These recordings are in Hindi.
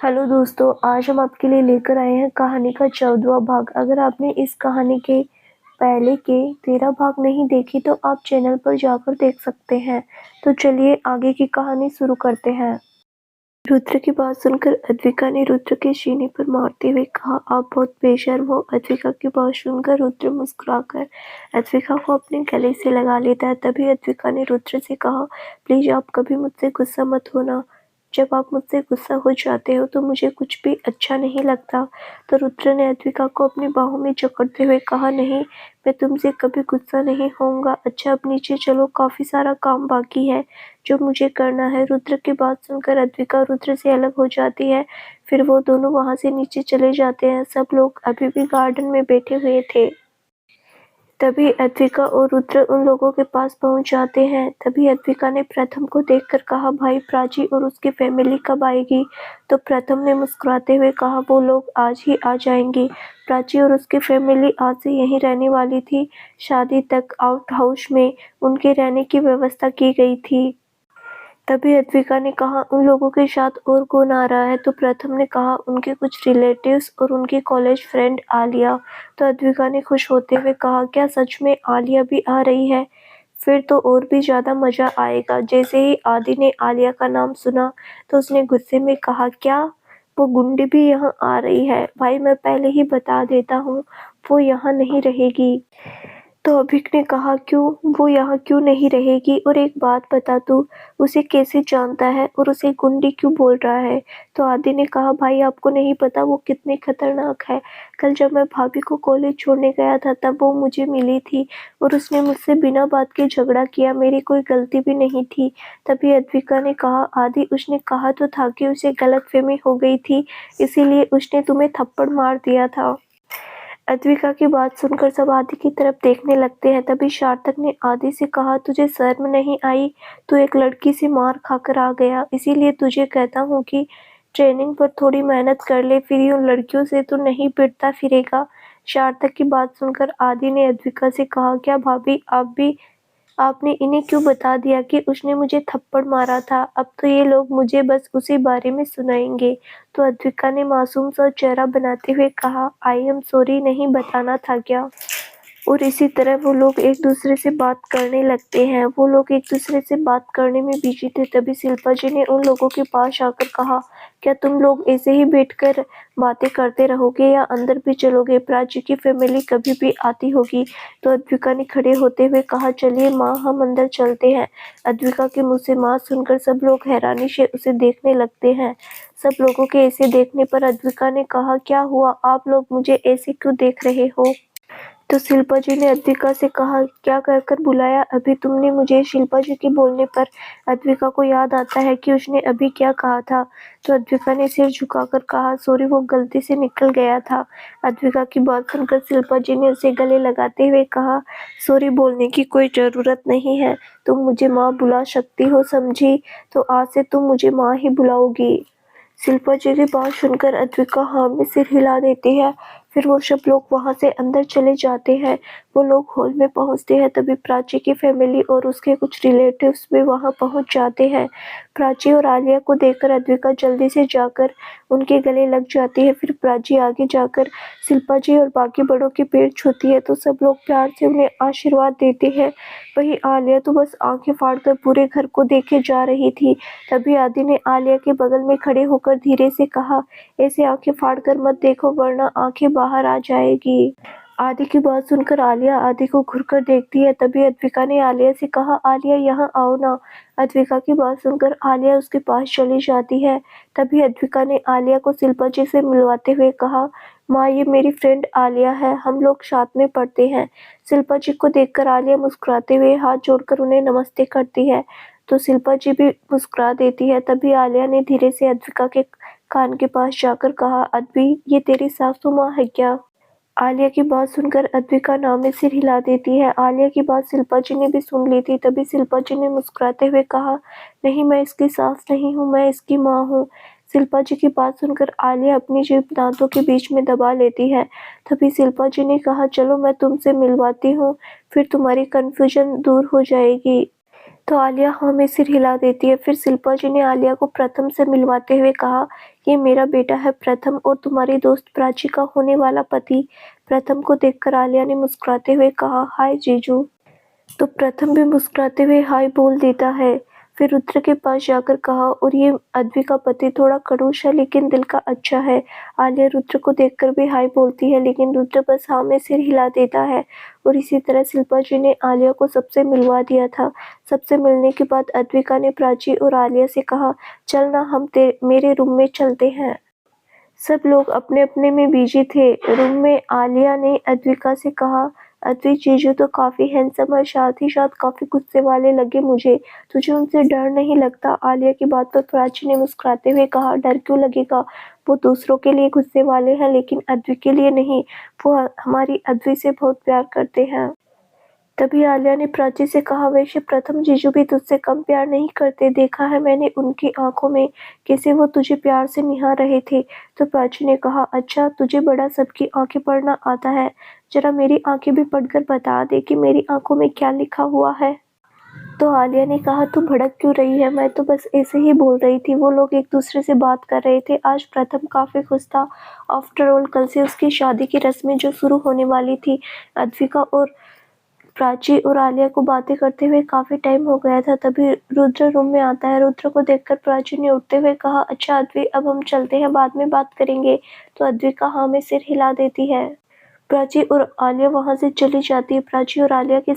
हेलो दोस्तों, आज हम आपके लिए लेकर आए हैं कहानी का 14वां भाग। अगर आपने इस कहानी के पहले के 13 भाग नहीं देखे तो आप चैनल पर जाकर देख सकते हैं। तो चलिए आगे की कहानी शुरू करते हैं। रुद्र की बात सुनकर अद्विका ने रुद्र के सीने पर मारते हुए कहा, आप बहुत बेशर्म हो। अद्विका की बात सुनकर रुद्र मुस्कुराकर अद्विका को अपने गले से लगा लेता है। तभी अद्विका ने रुद्र से कहा, प्लीज आप कभी मुझसे गुस्सा मत होना। जब आप मुझसे गुस्सा हो जाते हो तो मुझे कुछ भी अच्छा नहीं लगता। तो रुद्र ने अद्विका को अपनी बाहों में जकड़ते हुए कहा, नहीं, मैं तुमसे कभी गुस्सा नहीं होऊंगा। अच्छा, अब नीचे चलो, काफी सारा काम बाकी है जो मुझे करना है। रुद्र की बात सुनकर अद्विका रुद्र से अलग हो जाती है। फिर वो दोनों वहां से नीचे चले जाते हैं। सब लोग अभी भी गार्डन में बैठे हुए थे। तभी अद्विका और रुद्र उन लोगों के पास पहुंच जाते हैं। तभी अद्विका ने प्रथम को देखकर कहा, भाई प्राची और उसकी फैमिली कब आएगी? तो प्रथम ने मुस्कुराते हुए कहा, वो लोग आज ही आ जाएंगे। प्राची और उसकी फैमिली आज से यहीं रहने वाली थी। शादी तक आउट हाउस में उनके रहने की व्यवस्था की गई थी। तभी अद्विका ने कहा, उन लोगों के साथ और कौन आ रहा है? तो प्रथम ने कहा, उनके कुछ रिलेटिव्स और उनकी कॉलेज फ्रेंड आलिया। तो अद्विका ने खुश होते हुए कहा, क्या सच में आलिया भी आ रही है? फिर तो और भी ज्यादा मजा आएगा। जैसे ही आदि ने आलिया का नाम सुना तो उसने गुस्से में कहा, क्या वो गुंडी भी यहाँ आ रही है? भाई मैं पहले ही बता देता हूँ, वो यहाँ नहीं रहेगी। तो अभिक ने कहा, क्यों? वो यहाँ क्यों नहीं रहेगी? और एक बात बता, तू उसे कैसे जानता है और उसे गुंडी क्यों बोल रहा है? तो आदि ने कहा, भाई आपको नहीं पता वो कितनी खतरनाक है। कल जब मैं भाभी को कॉलेज छोड़ने गया था तब वो मुझे मिली थी और उसने मुझसे बिना बात के झगड़ा किया। मेरी कोई गलती भी नहीं थी। तभी अद्विका ने कहा, आदि उसने कहा तो था कि उसे गलतफहमी हो गई थी, इसीलिए उसने तुम्हें थप्पड़ मार दिया था। अद्विका की बात सुनकर सब आदि की तरफ देखने लगते हैं। तभी सार्थक ने आदि से कहा, तुझे शर्म नहीं आई? तू एक लड़की से मार खाकर आ गया, इसीलिए तुझे कहता हूँ कि ट्रेनिंग पर थोड़ी मेहनत कर ले, फिर यूं लड़कियों से तो नहीं पिटता फिरेगा। सार्थक की बात सुनकर आदि ने अद्विका से कहा, क्या भाभी आपने इन्हें क्यों बता दिया कि उसने मुझे थप्पड़ मारा था? अब तो ये लोग मुझे बस उसी बारे में सुनाएंगे। तो अद्विका ने मासूम सा चेहरा बनाते हुए कहा, आई एम सॉरी, नहीं बताना था क्या? और इसी तरह वो लोग एक दूसरे से बात करने लगते हैं। वो लोग एक दूसरे से बात करने में बिजी थे। तभी शिल्पा जी ने उन लोगों के पास आकर कहा, क्या तुम लोग ऐसे ही बैठकर बातें करते रहोगे या अंदर भी चलोगे? प्राची की फैमिली कभी भी आती होगी। तो अद्विका ने खड़े होते हुए कहा, चलिए माँ, हम अंदर चलते हैं। अद्विका के मुंह से माँ सुनकर सब लोग हैरानी से उसे देखने लगते हैं। सब लोगों के ऐसे देखने पर अद्विका ने कहा, क्या हुआ? आप लोग मुझे ऐसे क्यों देख रहे हो? तो शिल्पा जी ने अद्विका से कहा, क्या कहकर बुलाया अभी तुमने मुझे? शिल्पा जी के बोलने पर अद्विका को याद आता है कि उसने अभी क्या कहा था। तो अद्विका ने सिर झुकाकर कहा, सॉरी, वो गलती से निकल गया था। अद्विका की बात सुनकर शिल्पा जी ने उसे गले लगाते हुए कहा, सॉरी बोलने की कोई जरूरत नहीं है, तुम मुझे माँ बुला सकती हो, समझी? तो आज से तुम मुझे माँ ही बुलाओगी। शिल्पा जी की बात सुनकर अद्विका हाँ में सिर हिला देती है। फिर वो सब लोग वहां से अंदर चले जाते हैं। वो लोग हॉल में पहुंचते हैं। तभी प्राची की फैमिली और उसके कुछ रिलेटिव्स भी वहां पहुंच जाते हैं। प्राची और आलिया को देखकर अद्विका जल्दी से जाकर उनके गले लग जाती है। फिर प्राची आगे जाकर शिल्पा जी और बाकी बड़ों के पैर छूती है तो सब लोग प्यार से उन्हें आशीर्वाद देते हैं। वहीं आलिया तो बस आंखें फाड़कर पूरे घर को देखे जा रही थी। तभी आदि ने आलिया के बगल में खड़े होकर धीरे से कहा, ऐसे आंखें फाड़कर मत देखो वरना आंखें बाहर आ जाएगी। आदि की बात सुनकर आलिया आदि को घुरकर देखती है। तभी अद्विका ने आलिया से कहा, आलिया यहाँ आओ ना। अद्विका की बात सुनकर आलिया उसके पास चली जाती है। तभी अद्विका ने आलिया को शिल्पा जी से मिलवाते हुए कहा, माँ, ये मेरी फ्रेंड आलिया है, हम लोग साथ में पढ़ते हैं। शिल्पा जी को देखकर आलिया मुस्कुराते हुए हाथ जोड़कर उन्हें नमस्ते करती है। तो शिल्पा जी भी मुस्कुरा देती है। तभी आलिया ने धीरे से अद्विका के कान के पास जाकर कहा, अद्वी, ये तेरी सासू माँ है क्या? आलिया की बात सुनकर अद्विका नाम में सिर हिला देती है। आलिया की बात शिल्पा जी ने भी सुन ली थी। तभी शिल्पा जी ने मुस्कुराते हुए कहा, नहीं, मैं इसकी सास नहीं हूँ, मैं इसकी माँ हूँ। शिल्पा जी की बात सुनकर आलिया अपनी जीभ दांतों के बीच में दबा लेती है। तभी शिल्पा जी ने कहा, चलो मैं तुमसे मिलवाती हूँ, फिर तुम्हारी कन्फ्यूजन दूर हो जाएगी। तो आलिया हाँ में सिर हिला देती है। फिर शिल्पा जी ने आलिया को प्रथम से मिलवाते हुए कहा, ये मेरा बेटा है प्रथम और तुम्हारी दोस्त प्राची का होने वाला पति। प्रथम को देखकर आलिया ने मुस्कुराते हुए कहा, हाय जीजू। तो प्रथम भी मुस्कुराते हुए हाय बोल देता है। फिर रुद्र के पास जाकर कहा, और ये अद्वी का पति थोड़ा खड़ूस है लेकिन दिल का अच्छा है। आलिया रुद्र को देखकर भी हाय बोलती है लेकिन रुद्र बस हाँ में सिर हिला देता है। और इसी तरह शिल्पा जी ने आलिया को सबसे मिलवा दिया था। सबसे मिलने के बाद अद्विका ने प्राची और आलिया से कहा, चल ना हम मेरे रूम में चलते हैं। सब लोग अपने अपने में बिजी थे। रूम में आलिया ने अद्विका से कहा, अद्वी जीजू तो काफी हैंडसम और साथ ही साथ काफी गुस्से वाले लगे मुझे। तुझे उनसे डर नहीं लगता? आलिया की बात पर प्राची ने मुस्कुराते हुए कहा, डर क्यों लगेगा? वो दूसरों के लिए गुस्से वाले हैं लेकिन अद्वी के लिए नहीं। वो हमारी अद्वी से बहुत प्यार करते हैं। तभी आलिया ने प्राची से कहा, वैसे प्रथम जीजू भी तुझसे कम प्यार नहीं करते। देखा है मैंने उनकी आंखों में कैसे वो तुझे प्यार से निहार रहे थे। तो प्राची ने कहा, अच्छा तुझे बड़ा सबकी आंखें पढ़ना आता है। जरा मेरी आंखें भी पढ़कर बता दे कि मेरी आंखों में क्या लिखा हुआ है। तो आलिया ने कहा, तू भड़क क्यों रही है? मैं तो बस ऐसे ही बोल रही थी। वो लोग एक दूसरे से बात कर रहे थे। आज प्रथम काफी खुश था। आफ्टर ऑल कल से उसकी शादी की रस्में जो शुरू होने वाली थी। अद्विका और प्राची और आलिया को बातें करते हुए काफी टाइम हो गया था। तभी रुद्र रूम में आता है। रुद्र को देखकर प्राची ने उठते हुए कहा, अच्छा अद्वी अब हम चलते हैं, बाद में बात करेंगे। तो अद्विका हाँ में सिर हिला देती है। प्राची और आलिया वहां से चली जाती है। प्राची और आलिया के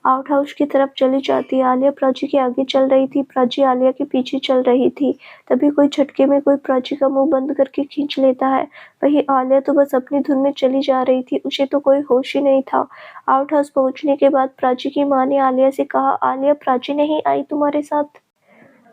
आउट हाउस की तरफ चली जाती है। आलिया प्राची के आगे चल रही थी, प्राची आलिया के पीछे चल रही थी। तभी कोई झटके में कोई प्राची का मुंह बंद करके खींच लेता है। वही आलिया तो बस अपनी धुन में चली जा रही थी, उसे तो कोई होश ही नहीं था। आउट हाउस पहुंचने के बाद प्राची की माँ ने आलिया से कहा, आलिया प्राची नहीं आई तुम्हारे साथ?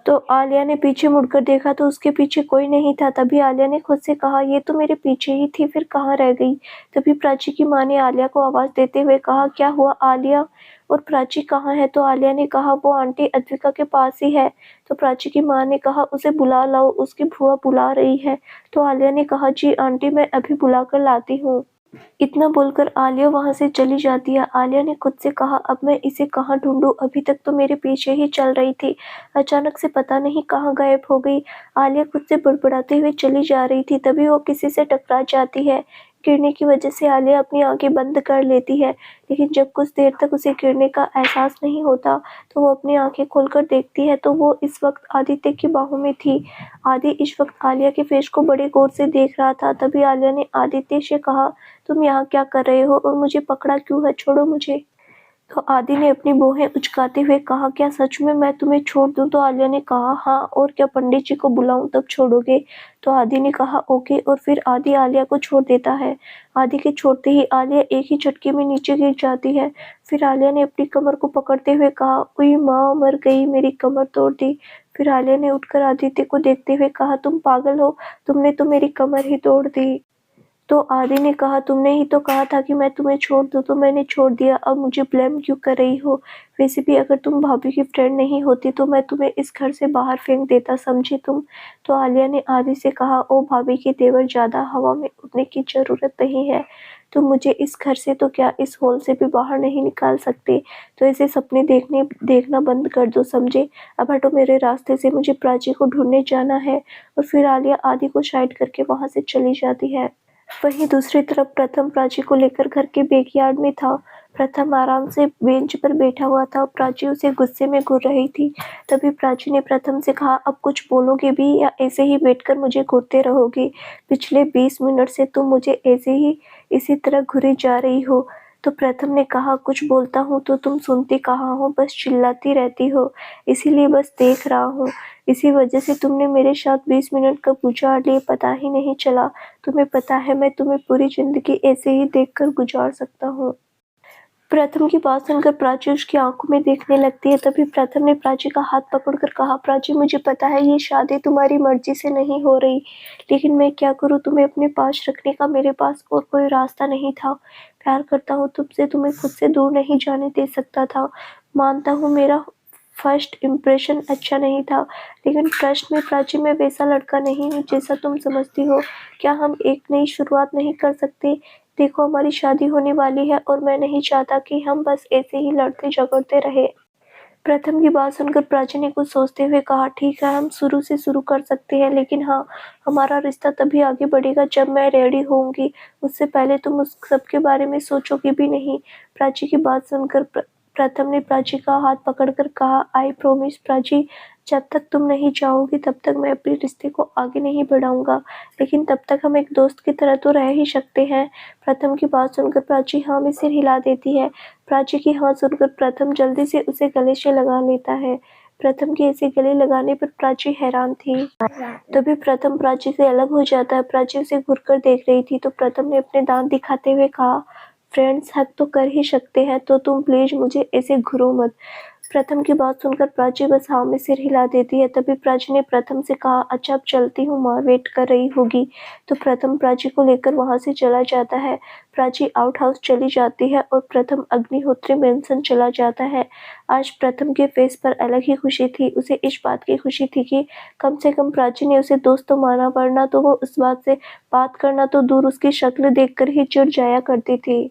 तो आलिया ने पीछे मुड़कर देखा तो उसके पीछे कोई नहीं था। तभी आलिया ने खुद से कहा, ये तो मेरे पीछे ही थी, फिर कहाँ रह गई? तभी प्राची की माँ ने आलिया को आवाज देते हुए कहा, क्या हुआ आलिया? और प्राची कहाँ है? तो आलिया ने कहा, वो आंटी अद्विका के पास ही है। तो प्राची की माँ ने कहा, उसे बुला लाओ, उसकी बुआ बुला रही है। तो आलिया ने कहा, जी आंटी मैं अभी बुला कर लाती हूँ। इतना बोलकर आलिया वहां से चली जाती है। आलिया ने खुद से कहा, अब मैं इसे कहाँ ढूंढूं? अभी तक तो मेरे पीछे ही चल रही थी, अचानक से पता नहीं कहाँ गायब हो गई। आलिया खुद से बड़बड़ाते हुए चली जा रही थी। तभी वो किसी से टकरा जाती है। गिरने की वजह से आलिया अपनी आंखें बंद कर लेती है, लेकिन जब कुछ देर तक उसे गिरने का एहसास नहीं होता तो वो अपनी आंखें खोलकर देखती है तो वो इस वक्त आदित्य की बाहों में थी। आदि इस वक्त आलिया के फेस को बड़े गौर से देख रहा था। तभी आलिया ने आदित्य से कहा, तुम यहाँ क्या कर रहे हो और मुझे पकड़ा क्यों है? छोड़ो मुझे। तो आदि ने अपनी भौहें उचकाते हुए कहा, क्या सच में मैं तुम्हें छोड़ दूं? तो आलिया ने कहा, हाँ और क्या, पंडित जी को बुलाऊं तब छोड़ोगे? तो आदि ने कहा, ओके। और फिर आदि आलिया को छोड़ देता है। आदि के छोड़ते ही आलिया एक ही झटके में नीचे गिर जाती है। फिर आलिया ने अपनी कमर को पकड़ते हुए कहा, उई माँ मर गई, मेरी कमर तोड़ दी। फिर आलिया ने उठकर आदित्य को देखते हुए कहा, तुम पागल हो, तुमने तो मेरी कमर ही तोड़ दी। तो आदि ने कहा, तुमने ही तो कहा था कि मैं तुम्हें छोड़ दूं, तो मैंने छोड़ दिया, अब मुझे ब्लेम क्यों कर रही हो? वैसे भी अगर तुम भाभी की फ्रेंड नहीं होती तो मैं तुम्हें इस घर से बाहर फेंक देता, समझी तुम? तो आलिया ने आदि से कहा, ओ भाभी की तेवर, ज्यादा हवा में उड़ने की जरूरत नहीं है। तुम मुझे इस घर से तो क्या इस हॉल से भी बाहर नहीं निकाल सकते। तो ऐसे सपने देखना बंद कर दो, समझे? अब हटो मेरे रास्ते से, मुझे प्राची को ढूंढने जाना है। और फिर आलिया आदि को साइड करके वहां से चली जाती है। वहीं दूसरी तरफ प्रथम प्राची को लेकर घर के बैकयार्ड में था। प्रथम आराम से बेंच पर बैठा हुआ था और प्राची उसे गुस्से में घूर रही थी। तभी प्राची ने प्रथम से कहा, अब कुछ बोलोगे भी या ऐसे ही बैठकर मुझे घूरते रहोगे? पिछले 20 मिनट से तुम मुझे ऐसे ही इसी तरह घूरे जा रही हो। तो प्रथम ने कहा, कुछ बोलता हूँ तो तुम सुनती कहाँ हो, बस चिल्लाती रहती हो, इसीलिए बस देख रहा हूँ। इसी वजह से तुमने मेरे साथ 20 मिनट कब गुजार लिए पता ही नहीं चला। तुम्हें पता है मैं तुम्हें पूरी जिंदगी ऐसे ही देखकर गुजार सकता हूँ। प्रथम की बात सुनकर प्राची उसकी आंखों में देखने लगती है। तभी प्रथम ने प्राची का हाथ पकड़कर कहा, प्राची मुझे पता है ये शादी तुम्हारी मर्जी से नहीं हो रही, लेकिन मैं क्या करूँ, तुम्हें अपने पास रखने का मेरे पास और कोई रास्ता नहीं था। प्यार करता हूँ तुमसे, तुम्हें खुद से दूर नहीं जाने दे सकता था। मानता हूँ मेरा फर्स्ट इम्प्रेशन अच्छा नहीं था, लेकिन ट्रस्ट में प्राची मैं वैसा लड़का नहीं हूँ जैसा तुम समझती हो। क्या हम एक नई शुरुआत नहीं कर सकते? देखो हमारी शादी होने वाली है और मैं नहीं चाहता कि हम बस ऐसे ही लड़ते झगड़ते रहे। प्रथम की बात सुनकर प्राची ने कुछ सोचते हुए कहा, ठीक है, हम शुरू से शुरू कर सकते हैं, लेकिन हाँ, हमारा रिश्ता तभी आगे बढ़ेगा जब मैं रेडी होऊंगी। उससे पहले तुम उस सब के बारे में सोचोगी भी नहीं। प्राची की बात सुनकर प्रथम ने प्राची का हाथ पकड़कर कहा, आई प्रोमिस प्राची, जब तक तुम नहीं चाहोगी तब तक मैं अपने रिश्ते को आगे नहीं बढ़ाऊंगा, लेकिन तब तक हम एक दोस्त की तरह तो रह ही सकते हैं। प्रथम की बात सुनकर प्राची हाँ में सिर हिला देती है। प्राची की हाँ सुनकर प्रथम जल्दी से उसे गले से लगा लेता है। प्रथम के ऐसे गले लगाने पर प्राची हैरान थी। तभी प्रथम प्राची से अलग हो जाता है। प्राची उसे घूरकर देख रही थी तो प्रथम ने अपने दांत दिखाते हुए कहा, फ्रेंड्स हक तो कर ही सकते हैं, तो तुम प्लीज मुझे ऐसे घूरो मत। प्रथम की बात सुनकर प्राची बस हाँ में सिर हिला देती है। तभी प्राची ने प्रथम से कहा, अच्छा अब चलती हूँ, माँ वेट कर रही होगी। तो प्रथम प्राची को लेकर वहां से चला जाता है। प्राची आउट हाउस चली जाती है और प्रथम अग्निहोत्री मेंशन चला जाता है। आज प्रथम के फेस पर अलग ही खुशी थी। उसे इस बात की खुशी थी कि कम से कम प्राची ने उसे दोस्त तो माना, वरना तो वो उस बात से बात करना तो दूर उसकी शक्ल देखकर ही चिढ़ जाया करती थी।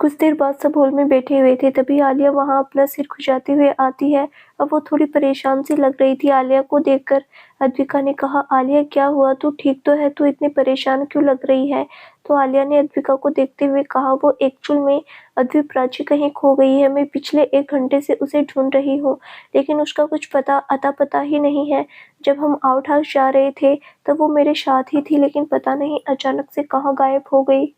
कुछ देर बाद सब हॉल में बैठे हुए थे। तभी आलिया वहां अपना सिर खुजाते हुए आती है। अब वो थोड़ी परेशान सी लग रही थी। आलिया को देखकर अद्विका ने कहा, आलिया क्या हुआ, तू ठीक तो है, तू इतनी परेशान क्यों लग रही है। तो आलिया ने अद्विका को देखते हुए कहा, वो एक्चुअल में अद्वि प्राची कहीं खो गई है। मैं पिछले 1 घंटे से उसे ढूंढ रही हूँ, लेकिन उसका कुछ अता पता ही नहीं है। जब हम आउट हाउस जा रहे थे तब वो मेरे साथ ही थी, लेकिन पता नहीं अचानक से कहाँ गायब हो गई।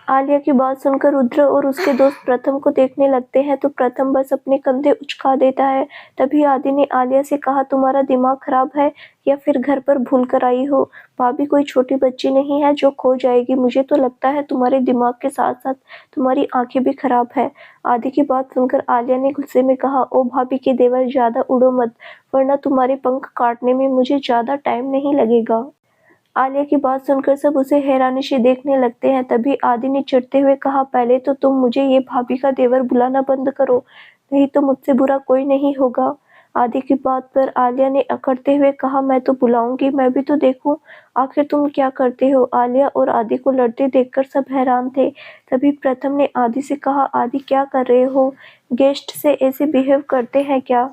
आलिया की बात सुनकर रुद्र और उसके दोस्त प्रथम को देखने लगते हैं तो प्रथम बस अपने कंधे उचका देता है। तभी आदि ने आलिया से कहा, तुम्हारा दिमाग खराब है या फिर घर पर भूल कर आई हो। भाभी कोई छोटी बच्ची नहीं है जो खो जाएगी। मुझे तो लगता है तुम्हारे दिमाग के साथ साथ तुम्हारी आंखें भी खराब है। आदि की बात सुनकर आलिया ने गुस्से में कहा, ओ भाभी के देवर, ज्यादा उड़ो मत, वरना तुम्हारे पंख काटने में मुझे ज्यादा टाइम नहीं लगेगा। आलिया की बात सुनकर सब उसे हैरानी से देखने लगते हैं। तभी आदि ने चिढ़ते हुए कहा, पहले तो तुम मुझे ये भाभी का देवर बुलाना बंद करो, नहीं तो मुझसे बुरा कोई नहीं होगा। आदि की बात पर आलिया ने अकड़ते हुए कहा, मैं तो बुलाऊंगी, मैं भी तो देखूं आखिर तुम क्या करते हो। आलिया और आदि को लड़ते देखकर सब हैरान थे। तभी प्रथम ने आदि से कहा, आदि क्या कर रहे हो, गेस्ट से ऐसे बिहेव करते हैं क्या।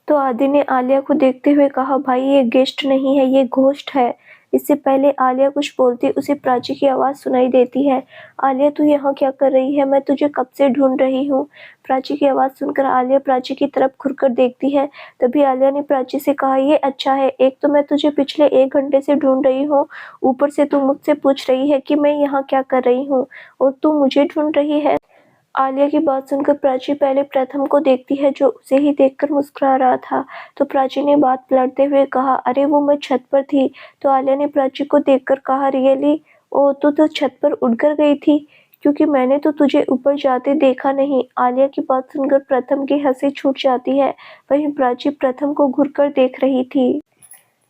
तो आदि ने आलिया को देखते हुए कहा, भाई ये गेस्ट नहीं है, ये घोस्ट है। इससे पहले आलिया कुछ बोलती उसे प्राची की आवाज सुनाई देती है, आलिया तू यहाँ क्या कर रही है, मैं तुझे कब से ढूंढ रही हूँ। प्राची की आवाज सुनकर आलिया प्राची की तरफ घुरकर देखती है। तभी आलिया ने प्राची से कहा, ये अच्छा है, एक तो मैं तुझे पिछले 1 घंटे से ढूंढ रही हूँ, ऊपर से तू मुझसे पूछ रही है कि मैं यहाँ क्या कर रही हूँ और तू मुझे ढूंढ रही है। आलिया की बात सुनकर प्राची पहले प्रथम को देखती है जो उसे ही देखकर मुस्कुरा रहा था। तो प्राची ने बात पलटते हुए कहा, अरे वो मैं छत पर थी। तो आलिया ने प्राची को देखकर कहा, रियली, ओ तू तो छत पर उड़कर गई थी, क्योंकि मैंने तो तुझे ऊपर जाते देखा नहीं। आलिया की बात सुनकर प्रथम की हंसी छूट जाती है। वहीं प्राची प्रथम को घूरकर देख रही थी।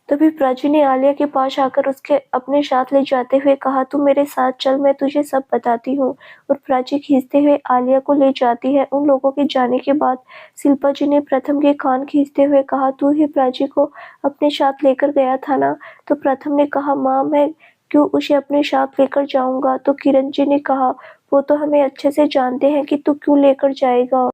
तभी प्राची ने आलिया के पास आकर उसके अपने साथ ले जाते हुए कहा, तू मेरे साथ चल, मैं तुझे सब बताती हूँ। और प्राची खींचते हुए आलिया को ले जाती है। उन लोगों के जाने के बाद शिल्पा जी ने प्रथम के कान खींचते हुए कहा, तू ही प्राची को अपने साथ लेकर गया था ना। तो प्रथम ने कहा, माँ मैं क्यों उसे अपने साथ लेकर जाऊंगा। तो किरण जी ने कहा, वो तो हमें अच्छे से जानते हैं कि तू क्यों लेकर जाएगा।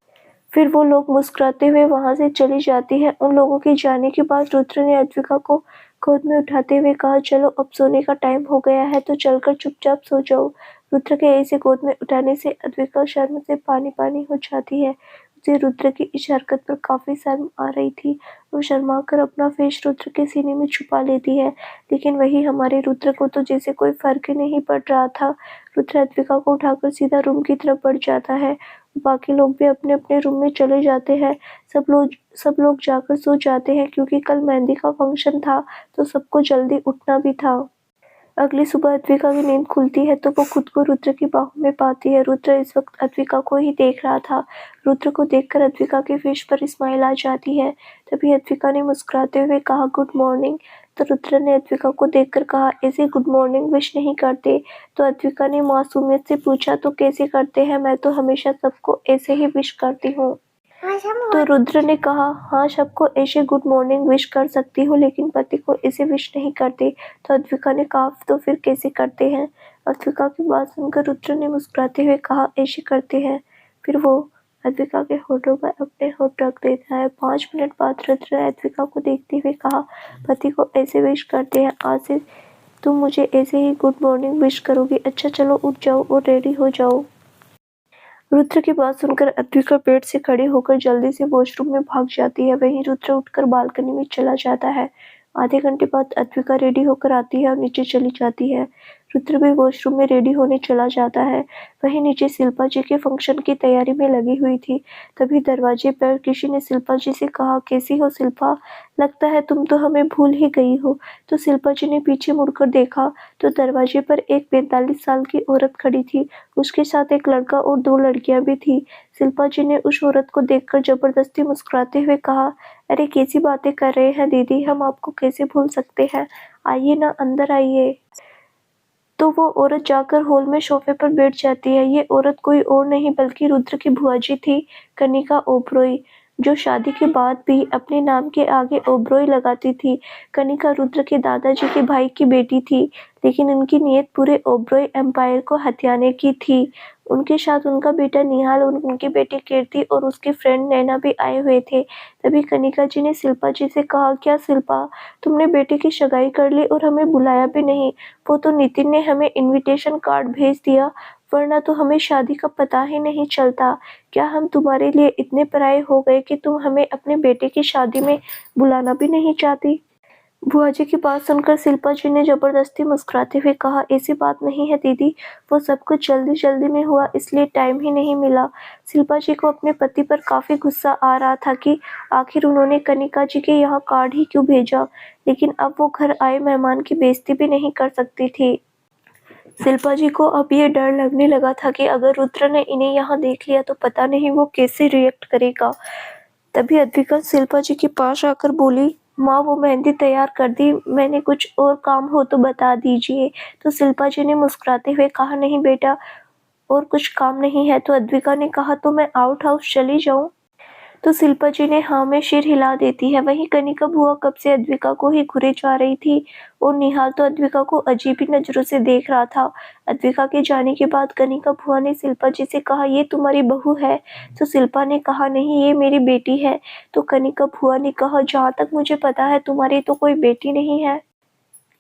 फिर वो लोग मुस्कुराते हुए वहां से चली जाती है। उन लोगों के जाने के बाद रुद्र ने अद्विका को गोद में उठाते हुए कहा, चलो अब सोने का टाइम हो गया है, तो चलकर चुपचाप सो जाओ। रुद्र के ऐसे गोद में उठाने से अद्विका शर्म से पानी पानी हो जाती है। उसे रुद्र की इस हरकत पर काफी शर्म आ रही थी। वो शर्मा कर अपना फेस रुद्र के सीने में छुपा लेती है, लेकिन वही हमारे रुद्र को तो जैसे कोई फर्क ही नहीं पड़ रहा था। रुद्र अद्विका को उठाकर सीधा रूम की तरफ बढ़ जाता है। बाकी लोग भी अपने अपने रूम में चले जाते हैं। सब लोग जाकर सो जाते हैं, क्योंकि कल मेहंदी का फंक्शन था तो सबको जल्दी उठना भी था। अगली सुबह अद्विका की नींद खुलती है तो वो खुद को रुद्र की बाहों में पाती है। रुद्र इस वक्त अद्विका को ही देख रहा था। रुद्र को देखकर अद्विका के फेस पर स्माइल आ जाती है। तभी अद्विका ने मुस्कुराते हुए कहा, गुड मॉर्निंग। तो रुद्र ने अद्विका को देखकर कहा, ऐसे गुड मॉर्निंग विश नहीं करते। तो अद्विका ने मासूमियत से पूछा, तो कैसे करते हैं, मैं तो हमेशा सबको ऐसे ही विश करती हूँ। तो रुद्र ने कहा, हाँ सबको ऐसे गुड मॉर्निंग विश कर सकती हो, लेकिन पति को ऐसे विश नहीं करते। तो अद्विका ने कहा, तो फिर कैसे करते हैं। अद्विका की बात सुनकर रुद्र ने मुस्कुराते हुए कहा, ऐसे करते हैं। फिर वो अद्विका के होठों पर अपने होठ रख देता है। 5 मिनट बाद रुद्र ने अद्विका को देखते हुए कहा, पति को ऐसे विश करते हैं, आज से तुम मुझे ऐसे ही गुड मॉर्निंग विश करोगी। अच्छा चलो उठ जाओ और रेडी हो जाओ। रुद्र की बात सुनकर अद्विका बेड से खड़ी होकर जल्दी से वॉशरूम में भाग जाती है। वहीं रुद्र उठकर बालकनी में चला जाता है। आधे घंटे बाद अद्विका रेडी होकर आती है और नीचे चली जाती है। रुद्र भी वॉशरूम में रेडी होने चला जाता है। वहीं नीचे शिल्पा जी के फंक्शन की तैयारी में लगी हुई थी। तभी दरवाजे पर किसी ने शिल्पा जी से कहा, कैसी हो शिल्पा, लगता है तुम तो हमें भूल ही गई हो। तो शिल्पा जी ने पीछे मुड़कर देखा तो दरवाजे पर एक 45 साल की औरत खड़ी थी। उसके साथ एक लड़का और 2 लड़कियां भी थी। शिल्पा जी ने उस औरत को देखकर जबरदस्ती मुस्कुराते हुए कहा, अरे कैसी बातें कर रहे हैं दीदी, हम आपको कैसे भूल सकते हैं, आइए ना, अंदर आइए। तो वो औरत जाकर हॉल में सोफे पर बैठ जाती है। ये औरत कोई और नहीं बल्कि रुद्र की बुआ जी थी, कनिका ओबरॉय, जो शादी के बाद भी अपने नाम के आगे ओबरॉय लगाती थी। कनिका रुद्र के दादाजी के भाई की बेटी थी, लेकिन उनकी नीयत पूरे ओबरॉय एम्पायर को हथियाने की थी। उनके साथ उनका बेटा निहाल और उनकी बेटी कीर्ति और उसकी फ्रेंड नैना भी आए हुए थे। तभी कनिका जी ने शिल्पा जी से कहा, क्या शिल्पा, तुमने बेटे की सगाई कर ली और हमें बुलाया भी नहीं। वो तो नितिन ने हमें इनविटेशन कार्ड भेज दिया, वरना तो हमें शादी का पता ही नहीं चलता। क्या हम तुम्हारे लिए इतने पराये हो गए कि तुम हमें अपने बेटे की शादी में बुलाना भी नहीं चाहती। बुआ जी की बात सुनकर शिल्पा जी ने जबरदस्ती मुस्कुराते हुए कहा, ऐसी बात नहीं है दीदी, वो सब कुछ जल्दी जल्दी में हुआ, इसलिए टाइम ही नहीं मिला। शिल्पा जी को अपने पति पर काफी गुस्सा आ रहा था कि आखिर उन्होंने कनिका जी के यहाँ कार्ड ही क्यों भेजा, लेकिन अब वो घर आए मेहमान की बेइज्जती भी नहीं कर सकती थी। शिल्पा जी को अब ये डर लगने लगा था कि अगर रुद्र ने इन्हें यहाँ देख लिया तो पता नहीं वो कैसे रिएक्ट करेगा। तभी अद्विका शिल्पा जी के पास आकर बोली, माँ वो मेहंदी तैयार कर दी, मैंने कुछ और काम हो तो बता दीजिए। तो शिल्पा जी ने मुस्कुराते हुए कहा, नहीं बेटा, और कुछ काम नहीं है। तो अद्विका ने कहा, तो मैं आउट हाउस चली जाऊँ। तो शिल्पा जी ने हाँ में सिर हिला देती है। वहीं कनिका बुआ कब से अद्विका को ही घूरे जा रही थी और निहाल तो अद्विका को अजीब ही नजरों से देख रहा था। अद्विका के जाने के बाद कनिका बुआ ने शिल्पा जी से कहा, ये तुम्हारी बहू है। तो शिल्पा ने कहा, नहीं ये मेरी बेटी है। तो कनिका बुआ ने कहा, जहाँ तक मुझे पता है तुम्हारी तो कोई बेटी नहीं है।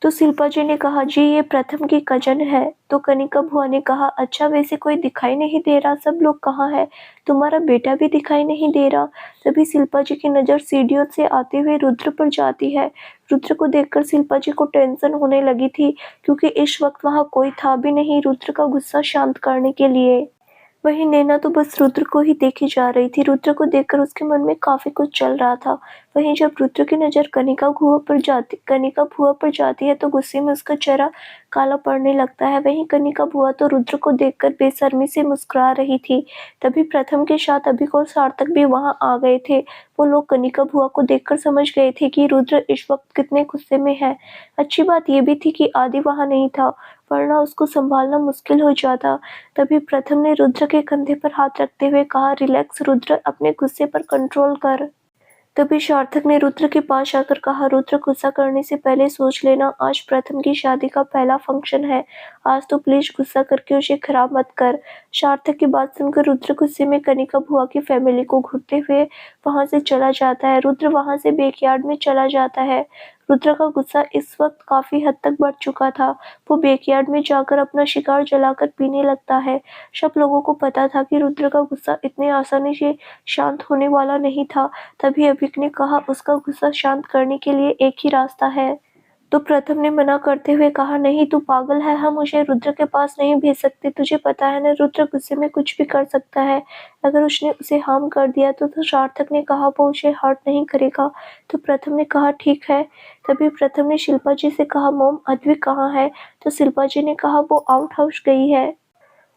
तो शिल्पा जी ने कहा, जी ये प्रथम की कजन है। तो कनिका बुआ ने कहा, अच्छा वैसे कोई दिखाई नहीं दे रहा, सब लोग कहाँ है, तुम्हारा बेटा भी दिखाई नहीं दे रहा। तभी शिल्पा जी की नज़र सीढ़ियों से आते हुए रुद्र पर जाती है। रुद्र को देखकर शिल्पा जी को टेंशन होने लगी थी, क्योंकि इस वक्त वहाँ कोई था भी नहीं रुद्र का गुस्सा शांत करने के लिए। वहीं नैना तो बस रुद्र को ही देखी जा रही थी। रुद्र को देखकर उसके मन में काफी कुछ चल रहा था। वहीं जब रुद्र की नजर कनिका बुआ पर जाती है तो गुस्से में उसका चेहरा काला पड़ने लगता है। वहीं कनिका बुआ तो रुद्र को देखकर बेशर्मी से मुस्कुरा रही थी। तभी प्रथम के साथ अभिक और सार्थक भी वहां आ गए थे। वो लोग कनिका बुआ को देखकर समझ गए थे कि रुद्र इस वक्त कितने गुस्से में है। अच्छी बात यह भी थी कि आदि वहां नहीं था, वरना उसको संभालना मुश्किल हो जाता। तभी प्रथम ने रुद्र के कंधे पर हाथ रखते हुए कहा, रिलैक्स रुद्र, अपने गुस्से पर कंट्रोल कर। तभी सार्थक ने रुद्र के पास आकर कहा, रुद्र गुस्सा करने से पहले सोच लेना, आज प्रथम की शादी का पहला फंक्शन है, आज तो प्लीज गुस्सा करके उसे खराब मत कर। सार्थक की बात सुनकर रुद्र गुस्से में कनिका बुआ की फैमिली को घूरते हुए वहां से चला जाता है। रुद्र वहां से बैकयार्ड में चला जाता है। रुद्र का गुस्सा इस वक्त काफी हद तक बढ़ चुका था। वो बैकयार्ड में जाकर अपना शिकार जलाकर पीने लगता है। सब लोगों को पता था कि रुद्र का गुस्सा इतने आसानी से शांत होने वाला नहीं था। तभी अभिक ने कहा, उसका गुस्सा शांत करने के लिए एक ही रास्ता है। तो प्रथम ने मना करते हुए कहा, नहीं तू पागल है, हम उसे रुद्र के पास नहीं भेज सकते, तुझे पता है ना रुद्र गुस्से में कुछ भी कर सकता है, अगर उसने उसे हार्म कर दिया तो सार्थक ने कहा, वो उसे हर्ट नहीं करेगा। तो प्रथम ने कहा, ठीक है। तभी प्रथम ने शिल्पा जी से कहा, मोम अद्विक कहाँ है। तो शिल्पा जी ने कहा, वो आउट हाउस गई है।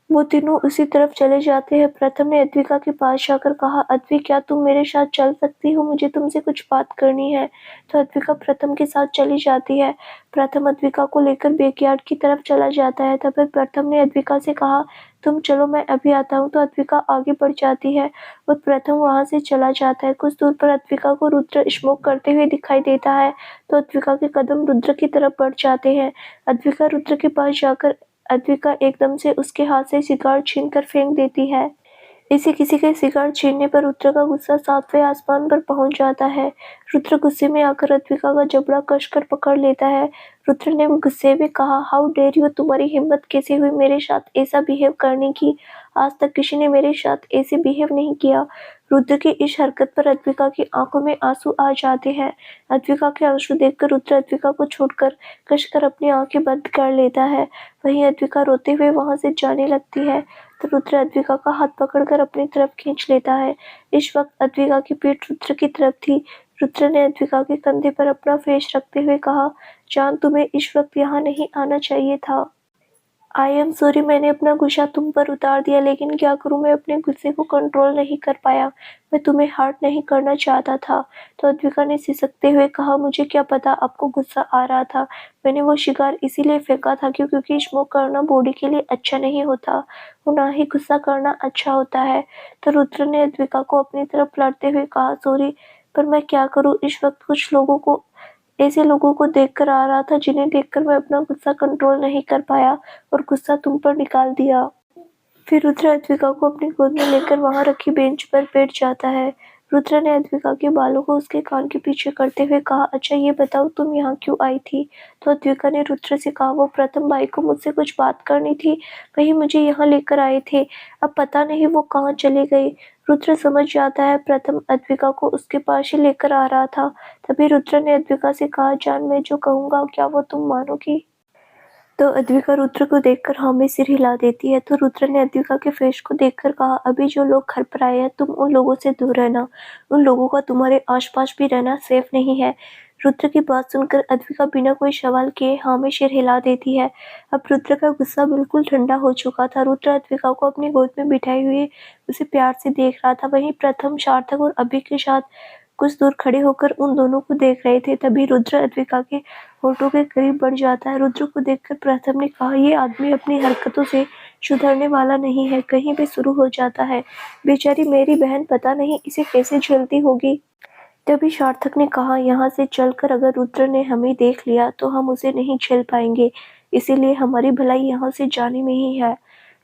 वो तीनों उसी तरफ चले जाते हैं। प्रथम ने अद्विका के पास जाकर कहा, अद्विक क्या तुम मेरे साथ चल सकती हो, मुझे तुमसे कुछ बात करनी है। तो अद्विका प्रथम के साथ चली जाती है। प्रथम अद्विका को लेकर बैकयार्ड की तरफ चला जाता है। तब प्रथम ने अद्विका से कहा, तुम चलो मैं अभी आता हूँ। तो अद्विका आगे बढ़ जाती है और प्रथम वहां से चला जाता है। कुछ दूर पर अद्विका को रुद्र स्मोक करते हुए दिखाई देता है। तो अद्विका के कदम रुद्र की तरफ बढ़ जाते हैं। अद्विका रुद्र के पास जाकर अद्विका एकदम से उसके हाथ से सिगार छीनकर फेंक देती है। इसी किसी के शिकार छीनने पर रुद्र का गुस्सा 7वें आसमान पर पहुंच जाता है। रुद्र गुस्से में आकर अद्विका का जबड़ा कसकर पकड़ लेता है। रुद्र ने गुस्से में कहा, हाउ डेयर यू, तुम्हारी हिम्मत कैसे हुई मेरे साथ ऐसा बिहेव करने की? आज तक किसी ने मेरे साथ ऐसे बिहेव नहीं किया। रुद्र की इस हरकत पर अद्विका की आंखों में आंसू आ जाते हैं। अद्विका के आंसू देखकर रुद्र अद्विका को छोड़कर कसकर अपनी आंखें बंद कर लेता है। वहीं अद्विका रोते हुए वहां से जाने लगती है तो रुद्र अद्विका का हाथ पकड़कर अपनी तरफ खींच लेता है। इस वक्त अद्विका की पीठ रुद्र की तरफ थी। रुद्र ने अद्विका के कंधे पर अपना फेस रखते हुए कहा, जान, तुम्हें इस वक्त यहाँ नहीं आना चाहिए था। आई एम सॉरी, मैंने अपना गुस्सा तुम पर उतार दिया, लेकिन क्या करूं, मैं अपने गुस्से को कंट्रोल नहीं कर पाया। मैं तुम्हें हर्ट नहीं करना चाहता था। तो अद्विका ने सिसकते हुए कहा, मुझे क्या पता आपको गुस्सा आ रहा था। मैंने वो शिकार इसीलिए फेंका था क्योंकि स्मोक करना बॉडी के लिए अच्छा नहीं होता और ना ही गुस्सा करना अच्छा होता है। तो रुद्र ने अद्विका को अपनी तरफ लड़ते हुए कहा, सॉरी, पर मैं क्या करूँ, इस वक्त कुछ लोगों को ऐसे लोगों को देखकर आ रहा था जिन्हें देखकर मैं अपना गुस्सा कंट्रोल नहीं कर पाया और गुस्सा तुम पर निकाल दिया। फिर रुद्र अद्विका को अपनी गोद में लेकर वहां रखी बेंच पर बैठ जाता है। रुद्र ने अद्विका के बालों को उसके कान के पीछे करते हुए कहा, अच्छा ये बताओ तुम यहाँ क्यों आई थी? तो अद्विका ने रुद्र से कहा, वो प्रथम भाई को मुझसे कुछ बात करनी थी, वही मुझे यहाँ लेकर आए थे। अब पता नहीं वो कहाँ चले गए। रुद्र समझ जाता है प्रथम अद्विका को उसके पास ही लेकर आ रहा था। तभी रुद्र ने अद्विका से कहा, जान, मैं जो कहूँगा क्या वो तुम मानोगी? तो अद्विका रुद्र को देखकर हाँ में सिर हिला देती है। तो रुद्र ने अद्विका के फेस को देखकर कहा, अभी जो लोग घर पर आए हैं तुम उन लोगों से दूर रहना, उन लोगों का तुम्हारे आसपास भी रहना सेफ नहीं है। रुद्र की बात सुनकर अद्विका बिना कोई सवाल किए हाँ में सिर हिला देती है। अब रुद्र का गुस्सा बिल्कुल ठंडा हो चुका था। रुद्र अद्विका को अपनी गोद में बिठाए हुए उसे प्यार से देख रहा था। वहीं प्रथम, सार्थक और अभि के साथ कुछ दूर खड़े होकर उन दोनों को देख रहे थे। तभी रुद्र अद्विका के होठों के करीब बढ़ जाता है। रुद्र को देखकर प्रथम ने कहा, ये आदमी अपनी हरकतों से सुधरने वाला नहीं है, कहीं भी शुरू हो जाता है। बेचारी मेरी बहन, पता नहीं इसे कैसे झेलती होगी। तभी सार्थक ने कहा, यहाँ से चलकर अगर रुद्र ने हमें देख लिया तो हम उसे नहीं झेल पाएंगे, इसीलिए हमारी भलाई यहाँ से जाने में ही है।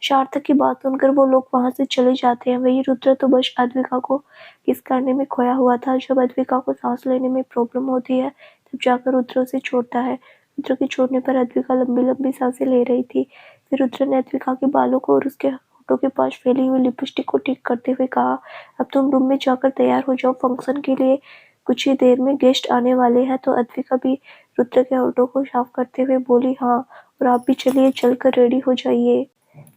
सार्थक की बात सुनकर वो लोग वहां से चले जाते हैं। वही रुद्र तो बस अद्विका को किस करने में खोया हुआ था। जब अद्विका को सांस लेने में प्रॉब्लम होती है तब जाकर रुद्र उसे छोड़ता है। रुद्र के छोड़ने पर अद्विका लंबी लंबी सांसें ले रही थी। फिर रुद्र ने अद्विका के बालों को और उसके होठों के पास फैली हुई लिपस्टिक को ठीक करते हुए कहा, अब तुम रूम में जाकर तैयार हो जाओ, फंक्शन के लिए कुछ ही देर में गेस्ट आने वाले हैं। तो अद्विका भी रुद्र के होठों को साफ करते हुए बोली, हाँ, और आप भी चलिए, चलकर रेडी हो जाइए।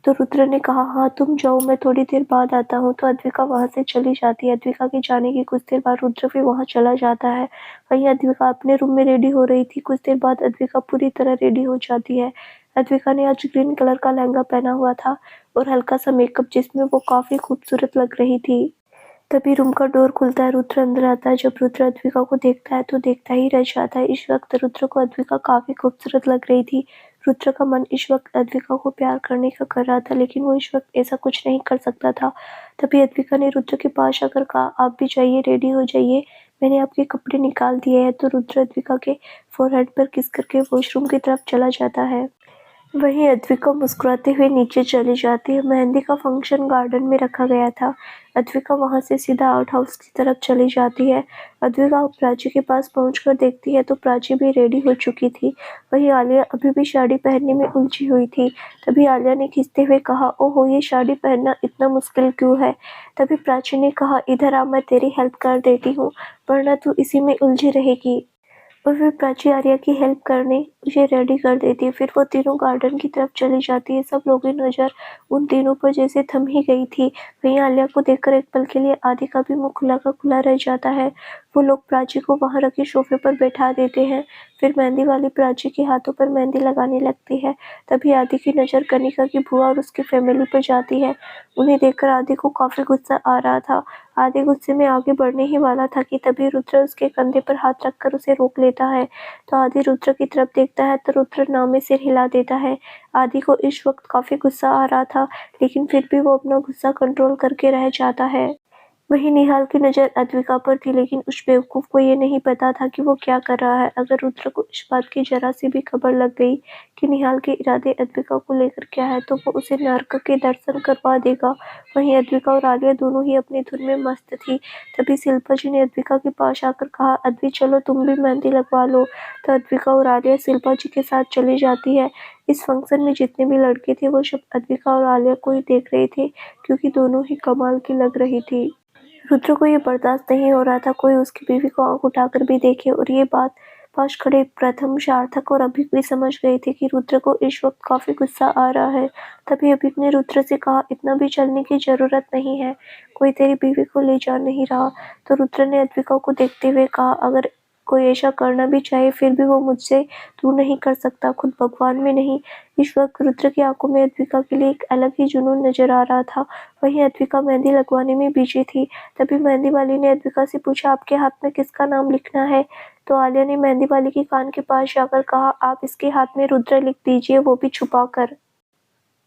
तो रुद्र ने कहा, हाँ तुम जाओ, मैं थोड़ी देर बाद आता हूँ। तो अद्विका वहां से चली जाती है। अद्विका के जाने की कुछ देर बाद रुद्र भी वहां चला जाता है। वहीं अद्विका अपने रूम में रेडी हो रही थी। कुछ देर बाद अद्विका पूरी तरह रेडी हो जाती है। अद्विका ने आज ग्रीन कलर का लहंगा पहना हुआ था और हल्का सा मेकअप, जिसमें वो काफी खूबसूरत लग रही थी। तभी रूम का डोर खुलता है। रुद्र अंदर आता है। जब रुद्र अद्विका को देखता है तो देखता ही रह जाता है। इस वक्त रुद्र को अद्विका काफी खूबसूरत लग रही थी। रुद्र का मन इस वक्त अद्विका को प्यार करने का कर रहा था, लेकिन वो इस वक्त ऐसा कुछ नहीं कर सकता था। तभी अद्विका ने रुद्र के पास आकर कहा, आप भी जाइए, रेडी हो जाइए, मैंने आपके कपड़े निकाल दिए हैं। तो रुद्र अद्विका के फोरहेड पर किस करके वॉशरूम की तरफ चला जाता है। वहीं अद्विका मुस्कुराते हुए नीचे चली जाती है। मेहंदी का फंक्शन गार्डन में रखा गया था। अद्विका वहां से सीधा आउट हाउस की तरफ चली जाती है। अद्विका प्राची के पास पहुंचकर देखती है तो प्राची भी रेडी हो चुकी थी। वहीं आलिया अभी भी साड़ी पहनने में उलझी हुई थी। तभी आलिया ने खींचते हुए कहा, ओहो, ये साड़ी पहनना इतना मुश्किल क्यों है? तभी प्राची ने कहा, इधर आ, मैं तेरी हेल्प कर देती हूँ, वरना तू इसी में उलझी रहेगी। और फिर प्राची आर्या की हेल्प करने उसे रेडी कर देती है। फिर वो तीनों गार्डन की तरफ चली जाती है। सब लोगों की नज़र उन तीनों पर जैसे थम ही गई थी। वहीं आलिया को देखकर एक पल के लिए आदि का भी मुंह खुला का खुला रह जाता है। वो लोग प्राची को वहां रखे सोफे पर बैठा देते हैं। फिर मेहंदी वाली प्राची के हाथों पर मेहंदी लगाने लगती है। तभी आदि की नज़र कनिका की बुआ और उसकी फैमिली पर जाती है। उन्हें देखकर आदि को काफी गुस्सा आ रहा था। आदि गुस्से में आगे बढ़ने ही वाला था कि तभी रुद्र उसके कंधे पर हाथ रखकर उसे रोक लेता है। तो आदि रुद्र की तरफ देखता है तो रुद्र नाव में सिर हिला देता है। आदि को इस वक्त काफी गुस्सा आ रहा था, लेकिन फिर भी वो अपना गुस्सा कंट्रोल करके रह जाता है। वहीं निहाल की नज़र अद्विका पर थी, लेकिन उस बेवकूफ़ को ये नहीं पता था कि वो क्या कर रहा है। अगर रुद्र को इस बात की ज़रा सी भी खबर लग गई कि निहाल के इरादे अद्विका को लेकर क्या है, तो वो उसे नर्क के दर्शन करवा देगा। वहीं अद्विका और आलिया दोनों ही अपनी धुन में मस्त थी। तभी शिल्पा जी ने अद्विका के पास आकर कहा, अद्वि चलो तुम भी मेहंदी लगवा लो। तो अद्विका और आलिया शिल्पा जी के साथ चली जाती है। इस फंक्शन में जितने भी लड़के थे वो सब अद्विका और आलिया को ही देख रहे थे, क्योंकि दोनों ही कमाल की लग रही थी। रुद्र को ये बर्दाश्त नहीं हो रहा था कोई उसकी बीवी को आंख उठाकर भी देखे, और ये बात पास खड़े प्रथम, सार्थक और अभिक भी समझ गए थे कि रुद्र को इस वक्त काफी गुस्सा आ रहा है। तभी अभिक ने रुद्र से कहा, इतना भी चलने की जरूरत नहीं है, कोई तेरी बीवी को ले जा नहीं रहा। तो रुद्र ने अद्विका को देखते हुए कहा, अगर कोई ऐसा करना भी चाहे फिर भी वो मुझसे दूर नहीं कर सकता, खुद भगवान में नहीं। इस वक्त रुद्र की आंखों में अद्विका के लिए एक अलग ही जुनून नजर आ रहा था। वहीं अद्विका मेहंदी लगवाने में बिजी थी। तभी मेहंदी वाली ने अद्विका से पूछा, आपके हाथ में किसका नाम लिखना है? तो आलिया ने मेहंदी वाली के कान के पास जाकर कहा, आप इसके हाथ में रुद्र लिख दीजिए, वो भी छुपा कर।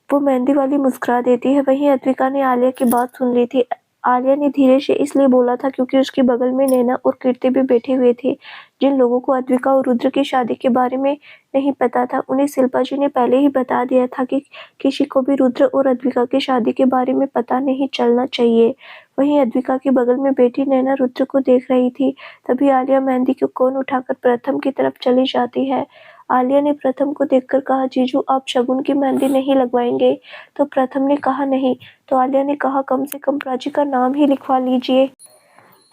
वो मेहंदी वाली मुस्कुरा देती है। वहीं अद्विका ने आलिया की बात सुन ली थी। आलिया ने धीरे से इसलिए बोला था क्योंकि उसके बगल में नैना और कीर्ति भी बैठे हुए थे, जिन लोगों को अद्विका और रुद्र की शादी के बारे में नहीं पता था। उन्हें शिल्पा जी ने पहले ही बता दिया था कि किसी को भी रुद्र और अद्विका की शादी के बारे में पता नहीं चलना चाहिए। वहीं अद्विका के बगल में बैठी नैना रुद्र को देख रही थी। तभी आलिया मेहंदी को कोन उठाकर प्रथम की तरफ चली जाती है। आलिया ने प्रथम को देखकर कहा, जीजू आप शगुन की मेहंदी नहीं लगवाएंगे? तो प्रथम ने कहा, नहीं। तो आलिया ने कहा, कम से कम प्राची का नाम ही लिखवा लीजिए।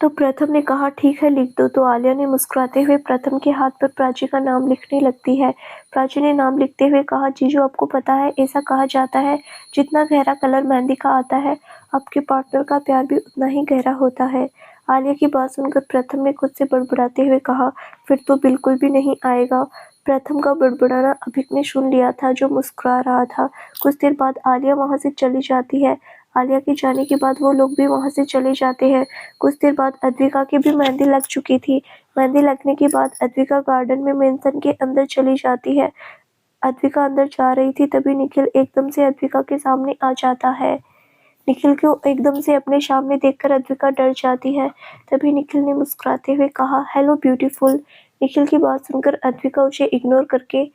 तो प्रथम ने कहा, ठीक है लिख दो। तो आलिया ने मुस्कुराते हुए प्रथम के हाथ पर प्राची का नाम लिखने लगती है। प्राची ने नाम लिखते हुए कहा, जीजू आपको पता है ऐसा कहा जाता है जितना गहरा कलर मेहंदी का आता है, आपके पार्टनर का प्यार भी उतना ही गहरा होता है। आलिया की बात सुनकर प्रथम ने खुद से बड़बड़ाते हुए कहा, फिर तो बिल्कुल भी नहीं आएगा। प्रथम का बड़बड़ाना अभिक ने सुन लिया था, जो मुस्कुरा रहा था। कुछ देर बाद आलिया वहां से चली जाती है। आलिया के जाने के बाद वो लोग भी वहां से चले जाते हैं। कुछ देर बाद अद्विका की भी मेहंदी लग चुकी थी। मेहंदी लगने के बाद अद्विका गार्डन में मेंशन के अंदर चली जाती है। अद्विका अंदर जा रही थी, तभी निखिल एकदम से अद्विका के सामने आ जाता है। निखिल को एकदम से अपने सामने देखकर अद्विका डर जाती है। तभी निखिल ने मुस्कुराते हुए कहा, हेलो ब्यूटीफुल। निखिल की बात सुनकर अद्विका उसे इग्नोर करके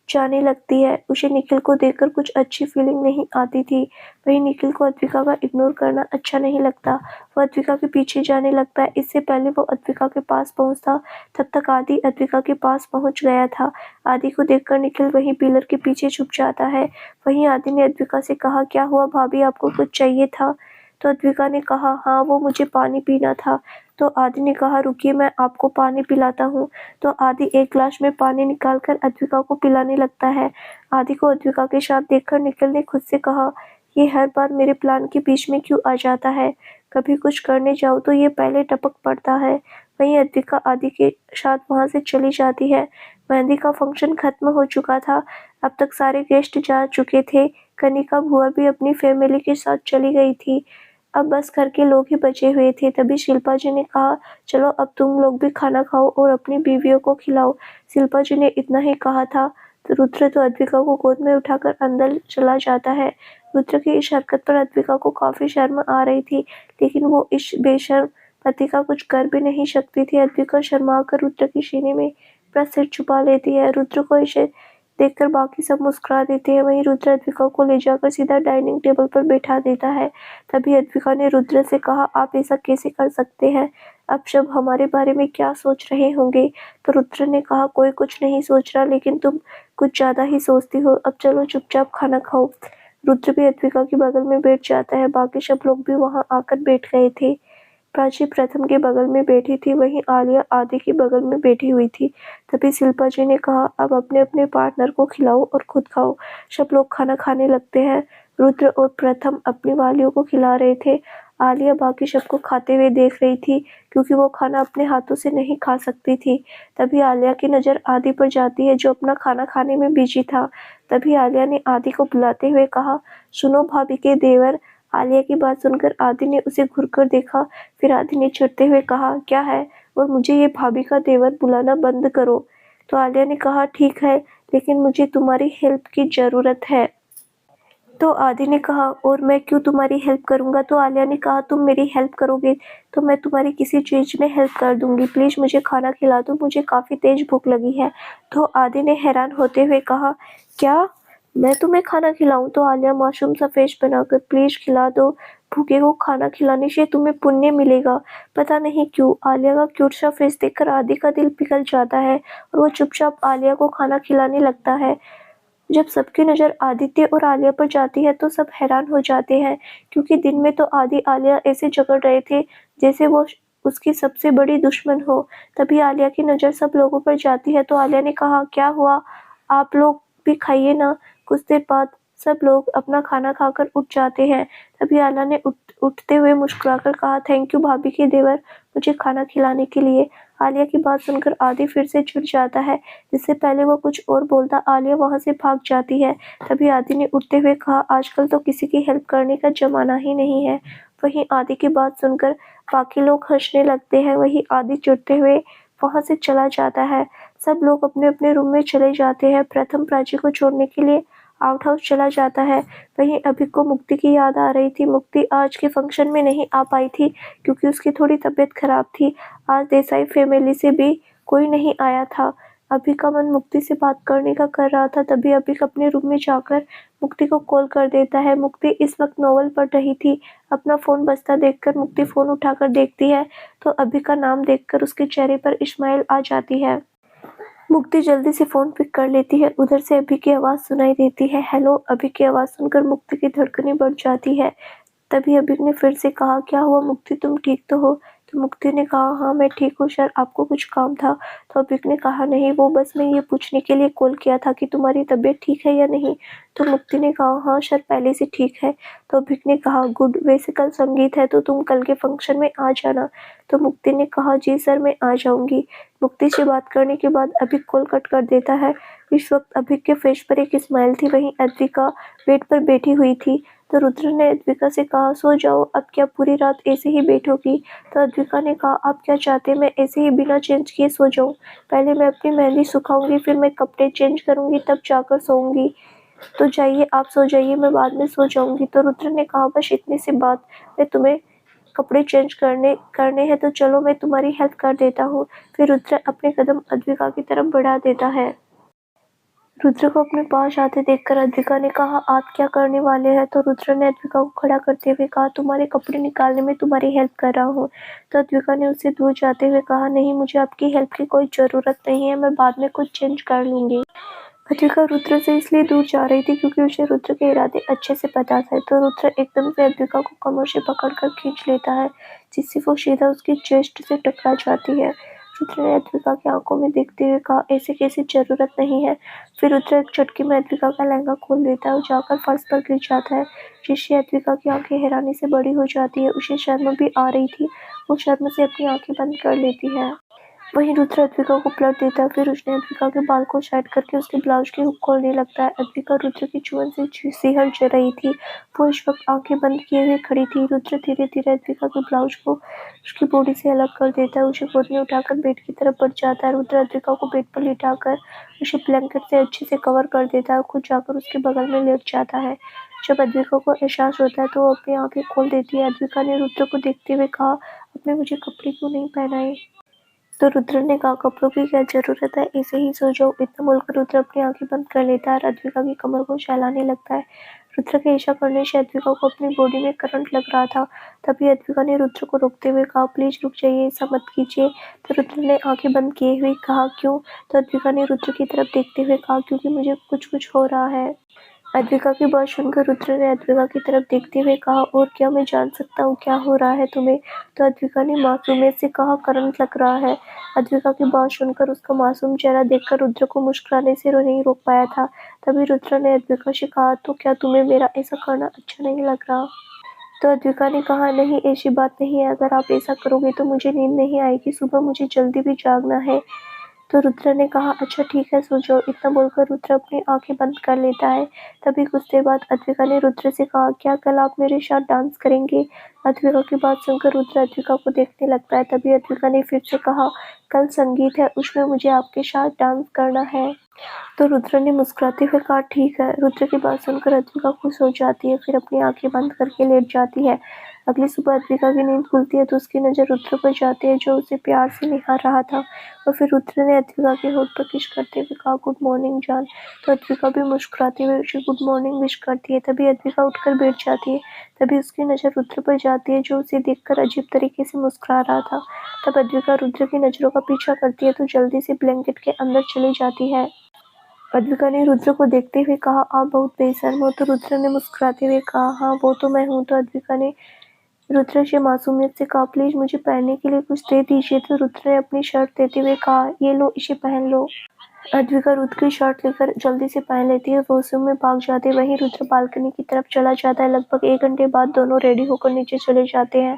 जाने लगती है। उसे निखिल को देखकर कुछ अच्छी फीलिंग नहीं आती थी। वहीं निखिल को अद्विका का इग्नोर करना अच्छा नहीं लगता। वो अद्विका के पीछे जाने लगता है। इससे पहले वो अद्विका के पास पहुंचता, तब तक आदि अद्विका के पास पहुंच गया था। आदि को देखकर निखिल वहीं पिलर के पीछे छुप जाता है। वहीं आदि ने अद्विका से कहा, क्या हुआ भाभी, आपको कुछ चाहिए था? तो अद्विका ने कहा, हाँ वो मुझे पानी पीना था। तो आदि ने कहा, रुकिए मैं आपको पानी पिलाता हूँ। तो आदि एक गिलास में पानी निकालकर अद्विका को पिलाने लगता है। आदि को अद्विका के साथ देखकर निखिल ने खुद से कहा, ये हर बार मेरे प्लान के बीच में क्यों आ जाता है? कभी कुछ करने जाओ तो ये पहले टपक पड़ता है। वहीं अद्विका आदि के साथ वहां से चली जाती है। मेहंदी का फंक्शन खत्म हो चुका था। अब तक सारे गेस्ट जा चुके थे। कनिका बुआ भी अपनी फैमिली के साथ चली गई थी। अब बस घर के लोग ही बचे हुए थे। तभी शिल्पा जी ने कहा, चलो अब तुम लोग भी खाना खाओ और अपनी बीवियों को खिलाओ। शिल्पा जी ने इतना ही कहा था तो रुद्र तो अद्विका को गोद में उठाकर अंदर चला जाता है। रुद्र की इस हरकत पर अद्विका को काफी शर्म आ रही थी, लेकिन वो इस बेशर्म पति का कुछ कर भी नहीं सकती थी। अद्विका शर्मा कर रुद्र की सीने में अपना सिर छुपा लेती है। रुद्र को इसे देखकर बाकी सब मुस्कुरा देते हैं। वहीं रुद्र अद्विका को ले जाकर सीधा डाइनिंग टेबल पर बैठा देता है। तभी अद्विका ने रुद्र से कहा, आप ऐसा कैसे कर सकते हैं? अब सब हमारे बारे में क्या सोच रहे होंगे? तो रुद्र ने कहा, कोई कुछ नहीं सोच रहा, लेकिन तुम कुछ ज्यादा ही सोचती हो। अब चलो चुपचाप खाना खाओ। रुद्र भी अद्विका के बगल में बैठ जाता है। बाकी सब लोग भी वहां आकर बैठ गए थे। प्राची प्रथम के बगल में बैठी थी, वहीं आलिया आदि के बगल में बैठी हुई थी। तभी शिल्पा जी ने कहा, अब अपने अपने पार्टनर को खिलाओ और खुद खाओ। सब लोग खाना खाने लगते हैं। रुद्र और प्रथम अपनी वालियों को खिला रहे थे। आलिया बाकी सबको खाते हुए देख रही थी, क्योंकि वो खाना अपने हाथों से नहीं खा सकती थी। तभी आलिया की नज़र आदि पर जाती है, जो अपना खाना खाने में बिजी था। तभी आलिया ने आदि को बुलाते हुए कहा, सुनो भाभी के देवर। आलिया की बात सुनकर आदि ने उसे घूरकर देखा। फिर आदि ने चिढ़ते हुए कहा, क्या है, और मुझे ये भाभी का देवर बुलाना बंद करो। तो आलिया ने कहा, ठीक है, लेकिन मुझे तुम्हारी हेल्प की ज़रूरत है। तो आदि ने कहा, और मैं क्यों तुम्हारी हेल्प करूँगा? तो आलिया ने कहा, तुम मेरी हेल्प करोगे तो मैं तुम्हारी किसी चीज़ में हेल्प कर दूँगी। प्लीज़ मुझे खाना खिला दो, मुझे काफ़ी तेज़ भूख लगी है। तो आदि ने हैरान होते हुए कहा, क्या मैं तुम्हें खाना खिलाऊँ? तो आलिया मासूम सा फेस बनाकर, प्लीज़ खिला दो, भूखे को खाना खिलाने से तुम्हें पुण्य मिलेगा। पता नहीं क्यों आलिया का क्यूट सा फेस देखकर आदि का दिल पिघल जाता है और वो चुपचाप आलिया को खाना खिलाने लगता है। जब सबकी नज़र आदित्य और आलिया पर जाती है तो सब हैरान हो जाते हैं, क्योंकि दिन में तो आदि आलिया ऐसे झगड़ रहे थे जैसे वो उसकी सबसे बड़ी दुश्मन हो। तभी आलिया की नज़र सब लोगों पर जाती है तो आलिया ने कहा, क्या हुआ, आप लोग भी खाइए ना। कुछ देर बाद सब लोग अपना खाना खाकर उठ जाते हैं। तभी आलिया ने उठते हुए मुस्कुराकर कहा, थैंक यू भाभी के देवर, मुझे खाना खिलाने के लिए। आलिया की बात सुनकर आदि फिर से चिढ़ जाता है। जिससे पहले वो कुछ और बोलता आलिया वहां से भाग जाती है। तभी आदि ने उठते हुए कहा, आजकल तो किसी की हेल्प करने का जमाना ही नहीं है। वहीं आदि की बात सुनकर बाकी लोग हंसने लगते हैं। वहीं आदि चिढ़ते हुए वहां से चला जाता है। सब लोग अपने अपने रूम में चले जाते हैं। प्रथम प्राची को छोड़ने के लिए आउट हाउस चला जाता है। वहीं अभी को मुक्ति की याद आ रही थी। मुक्ति आज के फंक्शन में नहीं आ पाई थी क्योंकि उसकी थोड़ी तबीयत खराब थी। आज देसाई फैमिली से भी कोई नहीं आया था। अभी का मन मुक्ति से बात करने का कर रहा था। तभी अभी अपने रूम में जाकर मुक्ति को कॉल कर देता है। मुक्ति इस वक्त नॉवल पढ़ रही थी। अपना फोन बजता देखकर मुक्ति फोन उठाकर देखती है तो अभी का नाम देखकर उसके चेहरे पर स्माइल आ जाती है। मुक्ति जल्दी से फोन पिक कर लेती है। उधर से अभी की आवाज़ सुनाई देती है। हेलो। अभी की आवाज़ सुनकर मुक्ति की धड़कनें बढ़ जाती है। तभी अभी ने फिर से कहा, क्या हुआ मुक्ति, तुम ठीक तो हो? तो मुक्ति ने कहा, हाँ मैं ठीक हूँ सर, आपको कुछ काम था? तो अभी ने कहा, नहीं, वो बस मैं ये पूछने के लिए कॉल किया था कि तुम्हारी तबीयत ठीक है या नहीं। तो मुक्ति ने कहा, हाँ सर पहले से ठीक है। तो अभी ने कहा, गुड, वैसे कल संगीत है तो तुम कल के फंक्शन में आ जाना। तो मुक्ति ने कहा, जी सर मैं आ जाऊंगी। मुक्ति से बात करने के बाद अभी कॉल कट कर देता है। इस वक्त अभी के फेस पर एक स्माइल थी। वहीं अद्विका बेड पर बैठी हुई थी। तो रुद्र ने अद्विका से कहा, सो जाओ, अब क्या पूरी रात ऐसे ही बैठोगी? तो अद्विका ने कहा, आप क्या चाहते हैं मैं ऐसे ही बिना चेंज किए सो जाऊं? पहले मैं अपनी मेहंदी सुखाऊंगी, फिर मैं कपड़े चेंज करूंगी, तब जाकर सोऊंगी। तो जाइए, आप सो जाइए, मैं बाद में सो जाऊंगी। तो रुद्र ने कहा, बस इतनी सी बात, मैं तुम्हें कपड़े चेंज करने हैं तो चलो मैं तुम्हारी हेल्प कर देता हूँ। फिर रुद्र अपने कदम अद्विका की तरफ बढ़ा देता है। रुद्र को अपने पास आते देखकर अद्विका ने कहा, आप क्या करने वाले हैं? तो रुद्र ने अद्विका को खड़ा करते हुए कहा, तुम्हारे कपड़े निकालने में तुम्हारी हेल्प कर रहा हूँ। तो अद्विका ने उससे दूर जाते हुए कहा, नहीं, मुझे आपकी हेल्प की कोई ज़रूरत नहीं है, मैं बाद में कुछ चेंज कर लूँगी। अद्विका रुद्र से इसलिए दूर जा रही थी क्योंकि उसे रुद्र के इरादे अच्छे से पता थे। तो रुद्र एकदम से अद्विका को कमर से पकड़कर खींच लेता है, जिससे वो सीधा उसकी चेस्ट से टकरा जाती है। रुद्र ने अद्विका की आंखों में देखते हुए कहा, ऐसे कैसे, जरूरत नहीं है। फिर रुद्र एक झटके में अद्विका का लहंगा खोल देता है और जाकर फर्श पर गिर जाता है, जिससे अद्विका की आंखें हैरानी से बड़ी हो जाती है। उसे शर्म भी आ रही थी। वो शर्म से अपनी आंखें बंद कर लेती है। वहीं रुद्र अद्विका को पलट देता है। फिर उसने अद्विका के बाल को साइड करके उसके ब्लाउज की हुक खोलने लगता है। अद्विका रुद्र की चुभन से सिहर जा रही थी। वो इस वक्त आंखें बंद किए हुए खड़ी थी। रुद्र धीरे धीरे अद्विका के ब्लाउज को उसकी बॉडी से अलग कर देता है। उसे गोद में उठाकर बेड की तरफ बढ़ जाता है। रुद्र अद्विका को बेड पर लिटाकर उसे ब्लैंकेट से अच्छे से कवर कर देता है और खुद जाकर उसके बगल में लेट जाता है। जब अद्विका को एहसास होता है तो वो अपनी आंखें खोल देती है। अद्विका ने रुद्र को देखते हुए कहा, आपने मुझे कपड़े क्यों नहीं पहनाए? तो रुद्र ने कहा, कपड़ों की क्या जरूरत है, ऐसे ही सो जाओ। इतना बोलकर रुद्र अपनी आंखें बंद कर लेता है और अद्विका की कमर को सहलाने लगता है। रुद्र के ऐसा करने से अद्विका को अपनी बॉडी में करंट लग रहा था। तभी अद्विका ने रुद्र को रोकते हुए कहा, प्लीज रुक जाइए, ऐसा मत कीजिए। तो रुद्र ने आंखें बंद किए हुए कहा, क्यों? तो अद्विका ने रुद्र की तरफ देखते हुए कहा, क्योंकि मुझे कुछ कुछ हो रहा है। अद्विका की बात सुनकर रुद्र ने अद्विका की तरफ देखते हुए कहा, और क्या मैं जान सकता हूँ क्या हो रहा है तुम्हें? तो अद्विका ने मासूमियत से कहा, करंट लग रहा है। अद्विका की बात सुनकर उसका मासूम चेहरा देखकर रुद्र को मुस्कुराने से नहीं रोक पाया था। तभी रुद्र ने अद्विका से कहा, तो क्या तुम्हें मेरा ऐसा करना अच्छा नहीं लग रहा? तो अद्विका ने कहा, नहीं, ऐसी बात नहीं है, अगर आप ऐसा करोगे तो मुझे नींद नहीं आएगी, सुबह मुझे जल्दी भी जागना है। तो रुद्र ने कहा, अच्छा ठीक है, सो जाओ। इतना बोलकर रुद्र अपनी आंखें बंद कर लेता है। तभी कुछ देर बाद अद्विका ने रुद्र से कहा, क्या कल आप मेरे साथ डांस करेंगे? अद्विका की बात सुनकर रुद्र अद्विका को देखने लगता है। तभी अद्विका ने फिर से कहा, कल संगीत है, उसमें मुझे आपके साथ डांस करना है। तो रुद्र ने मुस्कुराते हुए कहा ठीक है। रुद्र की बात सुनकर अद्विका खुश हो जाती है, फिर अपनी आंखें बंद करके लेट जाती है। अगली सुबह अद्विका की नींद खुलती है तो उसकी नज़र रुद्र पर जाती है जो उसे प्यार से निहार रहा था। और फिर रुद्र ने अद्विका के होठ पर किस करते हुए कहा गुड मॉर्निंग जान। तो अद्विका भी मुस्कुराते हुए उसे गुड मॉर्निंग विश करती है। तभी अद्विका उठकर बैठ जाती है। तभी उसकी नज़र रुद्र पर जाती है जो उसे देखकर अजीब तरीके से मुस्कुरा रहा था। तब अद्विका रुद्र की नज़रों का पीछा करती है तो जल्दी से ब्लैंकेट के अंदर चली जाती है। अद्विका ने रुद्र को देखते हुए कहा आप बहुत बेशर्म हो। तो रुद्र ने मुस्कुराते हुए कहा हाँ वो तो मैं हूँ। तो अद्विका ने रुद्र से मासूमियत से कहा प्लीज मुझे पहनने के लिए कुछ दे दीजिए। तो रुद्र ने अपनी शर्ट देते हुए कहा ये लो इसे पहन लो। अद्विका रुद्र की शर्ट लेकर जल्दी से पहन लेती है, वॉशरूम में भाग जाती है। वहीं रुद्र बालकनी की तरफ चला जाता है। लगभग 1 घंटे बाद दोनों रेडी होकर नीचे चले जाते हैं।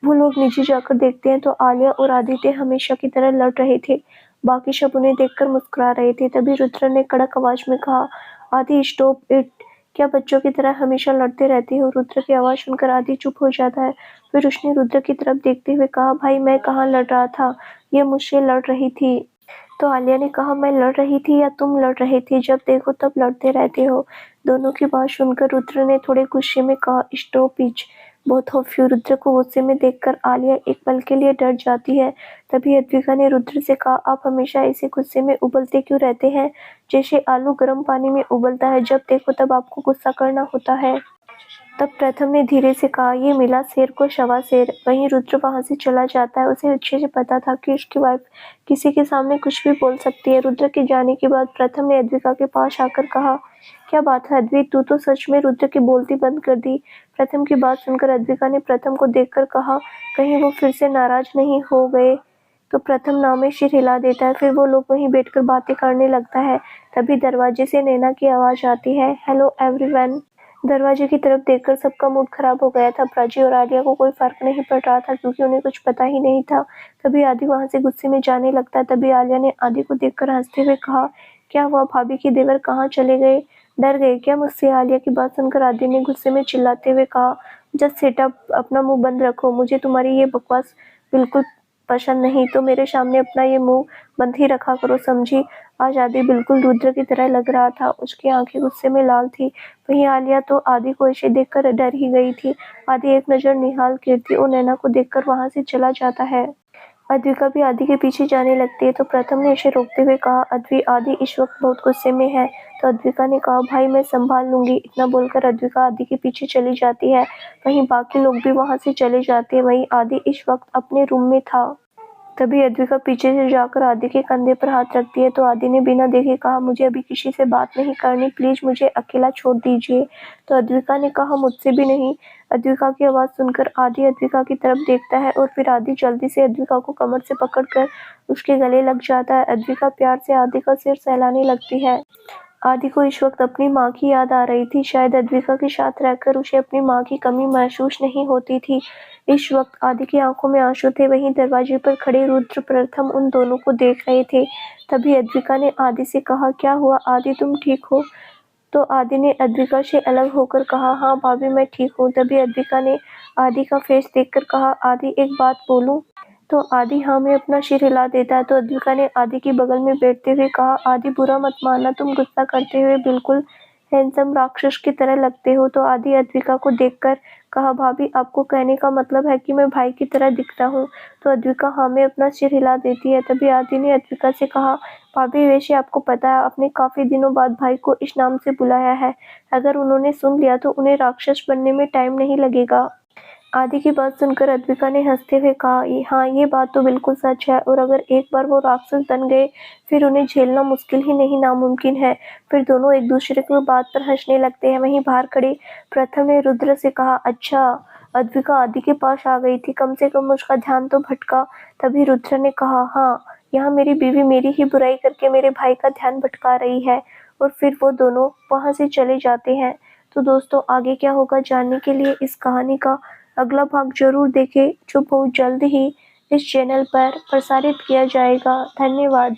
वो लोग नीचे जाकर देखते हैं तो आलिया और आदित्य हमेशा की तरह लड़ रहे थे। बाकी सब उन्हें देखकर मुस्कुरा रहे थे। तभी रुद्र ने कड़क आवाज में कहा आदि स्टॉप इट, क्या बच्चों की तरह हमेशा लड़ते रहते हो। रुद्र की आवाज सुनकर आदि चुप हो जाता है। फिर उसने रुद्र की तरफ देखते हुए कहा भाई मैं कहाँ लड़ रहा था, ये मुझसे लड़ रही थी। तो आलिया ने कहा मैं लड़ रही थी या तुम लड़ रहे थे, जब देखो तब लड़ते रहते हो। दोनों की बात सुनकर रुद्र ने थोड़े गुस्से में कहा stop it both of you. Rudra को गुस्से में देखकर आलिया एक पल के लिए डर जाती है। तभी अद्विका ने रुद्र से कहा आप हमेशा ऐसे गुस्से में उबलते क्यों रहते हैं, जैसे आलू गर्म पानी में उबलता है, जब देखो तब आपको गुस्सा करना होता है। तब प्रथम ने धीरे से कहा ये मिला शेर को शवा शेर। वहीं रुद्र वहां से चला जाता है। उसे अच्छे से पता था कि उसकी वाइफ किसी के सामने कुछ भी बोल सकती है। रुद्र के जाने के बाद प्रथम ने अद्विका के पास आकर कहा क्या बात है अद्विक, तू तो सच में रुद्र की बोलती बंद कर दी। प्रथम की बात सुनकर अद्विका ने प्रथम को देखकर कहा कहीं वो फिर से नाराज नहीं हो गए। तो प्रथम नाव में सिर हिला देता है। फिर वो लोग वहीं बैठकर बातें करने लगता है। तभी दरवाजे से नैना की आवाज आती है हेलो एवरीवन। दरवाजे की तरफ देखकर सबका मूड खराब हो गया था। प्राची और आलिया को कोई फर्क नहीं पड़ रहा था क्योंकि उन्हें कुछ पता ही नहीं था। तभी आदि वहां से गुस्से में जाने लगता है। तभी आलिया ने आदि को देखकर हंसते हुए कहा क्या हुआ भाभी के देवर कहाँ चले गए, डर गए क्या मुझसे। आलिया की बात सुनकर आदि ने गुस्से में चिल्लाते हुए कहा जस्ट सेटअप, अपना मुंह बंद रखो, मुझे तुम्हारी ये बकवास बिल्कुल पसंद नहीं, तो मेरे सामने अपना ये मुंह बंद ही रखा करो समझी। आज आदि बिल्कुल रुद्र की तरह लग रहा था, उसकी आंखें गुस्से में लाल थी। वहीं आलिया तो आदि को ऐसे देखकर डर ही गई थी। आदि एक नजर निहाल कीर्ति और नैना को देखकर वहां से चला जाता है। अद्विका भी आदि के पीछे जाने लगती है तो प्रथम ने इसे रोकते हुए कहा आदि इस वक्त बहुत गुस्से में है। तो अद्विका ने कहा भाई मैं संभाल लूंगी। इतना बोलकर अद्विका आदि के पीछे चली जाती है। वहीं बाकी लोग भी वहां से चले जाते हैं। वहीं आदि इस वक्त अपने रूम में था। तभी अद्विका पीछे से जाकर आदि के कंधे पर हाथ रखती है तो आदि ने बिना देखे कहा मुझे अभी किसी से बात नहीं करनी, प्लीज मुझे अकेला छोड़ दीजिए। तो अद्विका ने कहा मुझसे भी नहीं। अद्विका की आवाज सुनकर आदि अद्विका की तरफ देखता है और फिर आदि जल्दी से अद्विका को कमर से पकड़कर उसके गले लग जाता है। अद्विका प्यार से आदि का सिर सहलाने लगती है। आदि को इस वक्त अपनी माँ की याद आ रही थी। शायद अद्विका के साथ रहकर उसे अपनी माँ की कमी महसूस नहीं होती थी। इस वक्त आदि की आंखों में आंसू थे। वहीं दरवाजे पर खड़े रुद्र प्रथम उन दोनों को देख रहे थे। तभी अद्विका ने आदि से कहा क्या हुआ आदि, तुम ठीक हो। तो आदि ने अद्विका से अलग होकर कहा हाँ भाभी मैं ठीक हूँ। तभी अद्विका ने आदि का फेस देखकर कहा आदि एक बात बोलूं। तो आदि हाँ में अपना सिर हिला देता है। तो अद्विका ने आदि के बगल में बैठते हुए कहा आदि बुरा मत मानना, तुम गुस्सा करते हुए बिल्कुल हैंडसम राक्षस की तरह लगते हो। तो आदि अद्विका को देखकर कहा भाभी आपको कहने का मतलब है कि मैं भाई की तरह दिखता हूँ। तो अद्विका हाँ में अपना सिर हिला देती है। तभी आदि ने अद्विका से कहा भाभी वैसे आपको पता है आपने काफी दिनों बाद भाई को इस नाम से बुलाया है, अगर उन्होंने सुन लिया तो उन्हें राक्षस बनने में टाइम नहीं लगेगा। आदि की बात सुनकर अद्विका ने हंसते हुए कहा हाँ ये बात तो बिल्कुल सच है, और अगर एक बार वो राक्षस बन गए फिर उन्हें झेलना मुश्किल ही नहीं नामुमकिन है। फिर दोनों एक दूसरे की बात पर हंसने लगते हैं। वहीं बाहर खड़े प्रथम ने रुद्र से कहा अच्छा। अद्विका आदि के पास आ गई थी, कम से कम उसका ध्यान तो भटका। तभी रुद्र ने कहा हाँ यहाँ मेरी बीवी मेरी ही बुराई करके मेरे भाई का ध्यान भटका रही है। और फिर वो दोनों वहां से चले जाते हैं। तो दोस्तों आगे क्या होगा जानने के लिए इस कहानी का अगला भाग जरूर देखें जो बहुत जल्द ही इस चैनल पर प्रसारित किया जाएगा। धन्यवाद।